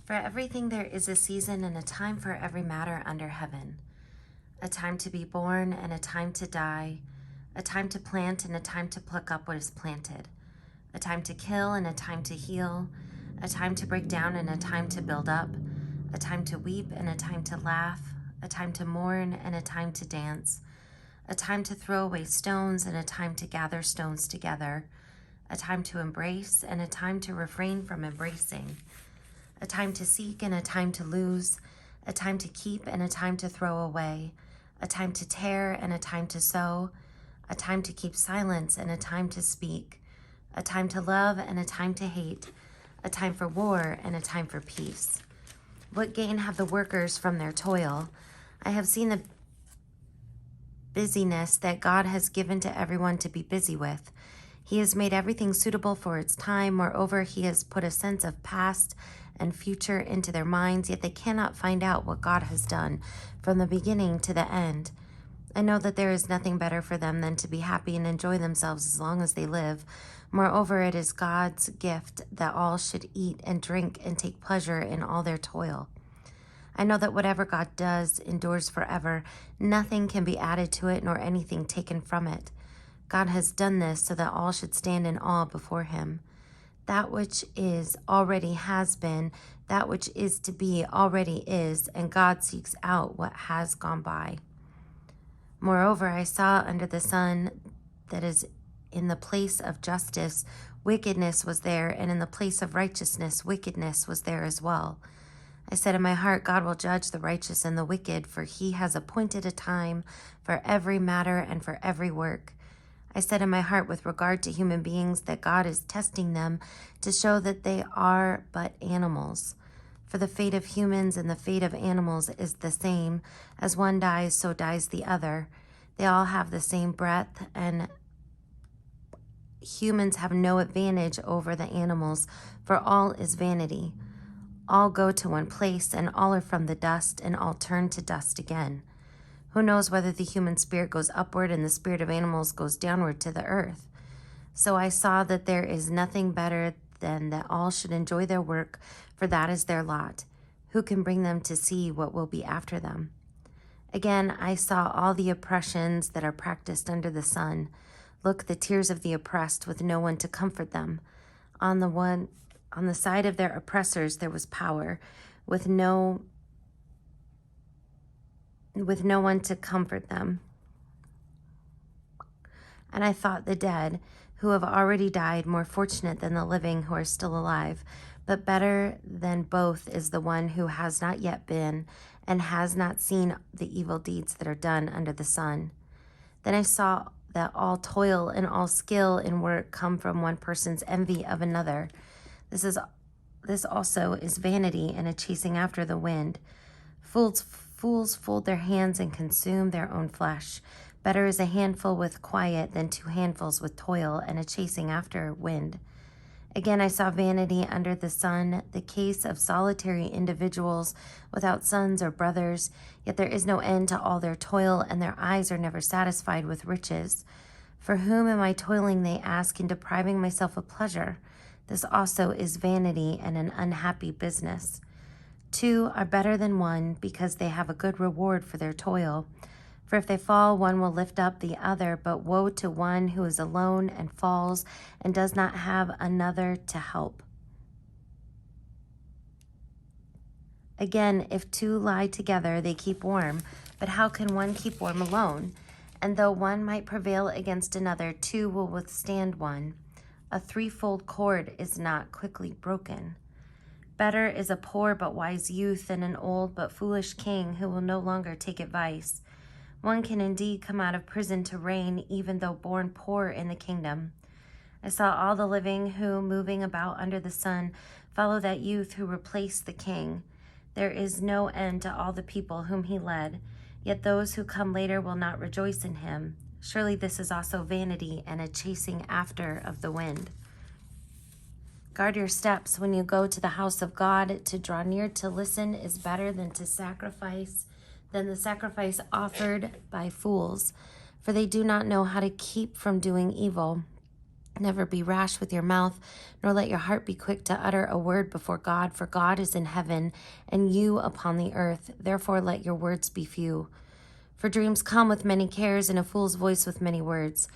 For everything there is a season and a time for every matter under heaven, a time to be born and a time to die, a time to plant and a time to pluck up what is planted, a time to kill and a time to heal, a time to break down and a time to build up, a time to weep and a time to laugh, a time to mourn and a time to dance, a time to throw away stones and a time to gather stones together, a time to embrace and a time to refrain from embracing, a time to seek and a time to lose, a time to keep and a time to throw away, a time to tear and a time to sow, a time to keep silence and a time to speak, a time to love and a time to hate, a time for war and a time for peace. What gain have the workers from their toil? I have seen the busyness that God has given to everyone to be busy with. He has made everything suitable for its time. Moreover, he has put a sense of past and future into their minds, yet they cannot find out what God has done from the beginning to the end. I know that there is nothing better for them than to be happy and enjoy themselves as long as they live. Moreover, it is God's gift that all should eat and drink and take pleasure in all their toil. I know that whatever God does endures forever. Nothing can be added to it, nor anything taken from it. God has done this so that all should stand in awe before him. That which is already has been, that which is to be already is, and God seeks out what has gone by. Moreover, I saw under the sun that is in the place of justice, wickedness was there, and in the place of righteousness, wickedness was there as well. I said in my heart, God will judge the righteous and the wicked, for he has appointed a time for every matter and for every work. I said in my heart with regard to human beings that God is testing them to show that they are but animals. For the fate of humans and the fate of animals is the same. As one dies, so dies the other. They all have the same breath, and humans have no advantage over the animals, for all is vanity. All go to one place, and all are from the dust, and all turn to dust again. Who knows whether the human spirit goes upward and the spirit of animals goes downward to the earth? So I saw that there is nothing better than that all should enjoy their work, for that is their lot. Who can bring them to see what will be after them? Again, I saw all the oppressions that are practiced under the sun. Look, the tears of the oppressed with no one to comfort them. On the side of their oppressors there was power, with no one to comfort them. And I thought the dead, who have already died, more fortunate than the living who are still alive. But better than both is the one who has not yet been and has not seen the evil deeds that are done under the sun. Then I saw that all toil and all skill in work come from one person's envy of another. This also is vanity and a chasing after the wind. Fools fold their hands and consume their own flesh. Better is a handful with quiet than 2 handfuls with toil and a chasing after wind. Again, I saw vanity under the sun, the case of solitary individuals without sons or brothers, yet there is no end to all their toil, and their eyes are never satisfied with riches. For whom am I toiling, they ask, and depriving myself of pleasure? This also is vanity and an unhappy business. 2 are better than 1, because they have a good reward for their toil. For if they fall, one will lift up the other, but woe to one who is alone and falls and does not have another to help. Again, if 2 lie together, they keep warm, but how can one keep warm alone? And though one might prevail against another, 2 will withstand one. A 3-fold cord is not quickly broken. Better is a poor but wise youth than an old but foolish king who will no longer take advice. One can indeed come out of prison to reign, even though born poor in the kingdom. I saw all the living who, moving about under the sun, follow that youth who replaced the king. There is no end to all the people whom he led, yet those who come later will not rejoice in him. Surely this is also vanity and a chasing after of the wind. Guard your steps when you go to the house of God. To draw near to listen is better than the sacrifice offered by fools, for they do not know how to keep from doing evil. Never be rash with your mouth, nor let your heart be quick to utter a word before God, for God is in heaven, and you upon the earth. Therefore let your words be few. For dreams come with many cares, and a fool's voice with many words.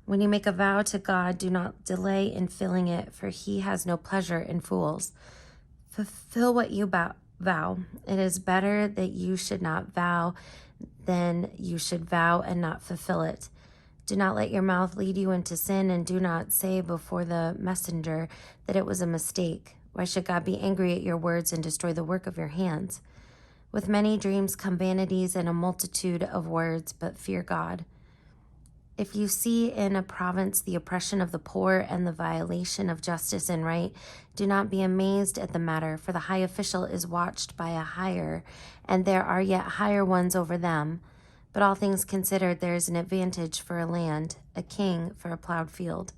When you make a vow to God, do not delay in filling it, for he has no pleasure in fools. Fulfill what you vow. It is better that you should not vow than you should vow and not fulfill it. Do not let your mouth lead you into sin, and do not say before the messenger that it was a mistake. Why should God be angry at your words and destroy the work of your hands? With many dreams come vanities and a multitude of words, but fear God. If you see in a province the oppression of the poor and the violation of justice and right, do not be amazed at the matter, for the high official is watched by a higher, and there are yet higher ones over them. But all things considered, there is an advantage for a land, a king for a plowed field.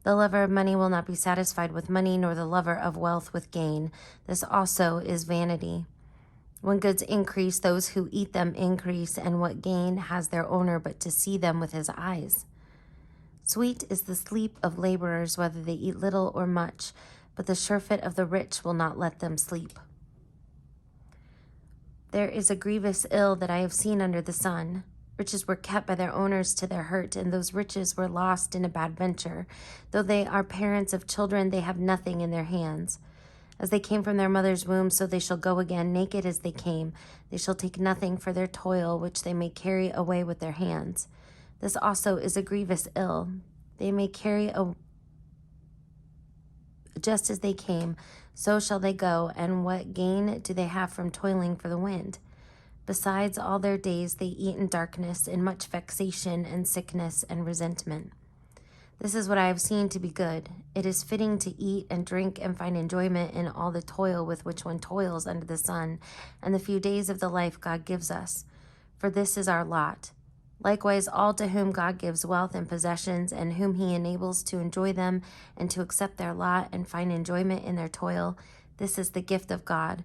The lover of money will not be satisfied with money, nor the lover of wealth with gain. This also is vanity. When goods increase, those who eat them increase, and what gain has their owner but to see them with his eyes? Sweet is the sleep of laborers, whether they eat little or much, but the surfeit of the rich will not let them sleep. There is a grievous ill that I have seen under the sun. Riches were kept by their owners to their hurt, and those riches were lost in a bad venture. Though they are parents of children, they have nothing in their hands. As they came from their mother's womb, so they shall go again, naked as they came. They shall take nothing for their toil, which they may carry away with their hands. This also is a grievous ill. They may carry just as they came, so shall they go, and what gain do they have from toiling for the wind? Besides, all their days they eat in darkness, in much vexation and sickness and resentment. This is what I have seen to be good. It is fitting to eat and drink and find enjoyment in all the toil with which one toils under the sun, and the few days of the life God gives us. For this is our lot. Likewise, all to whom God gives wealth and possessions, and whom he enables to enjoy them and to accept their lot and find enjoyment in their toil, this is the gift of God.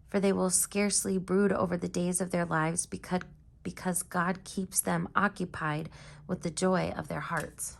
For they will scarcely brood over the days of their lives, because God keeps them occupied with the joy of their hearts.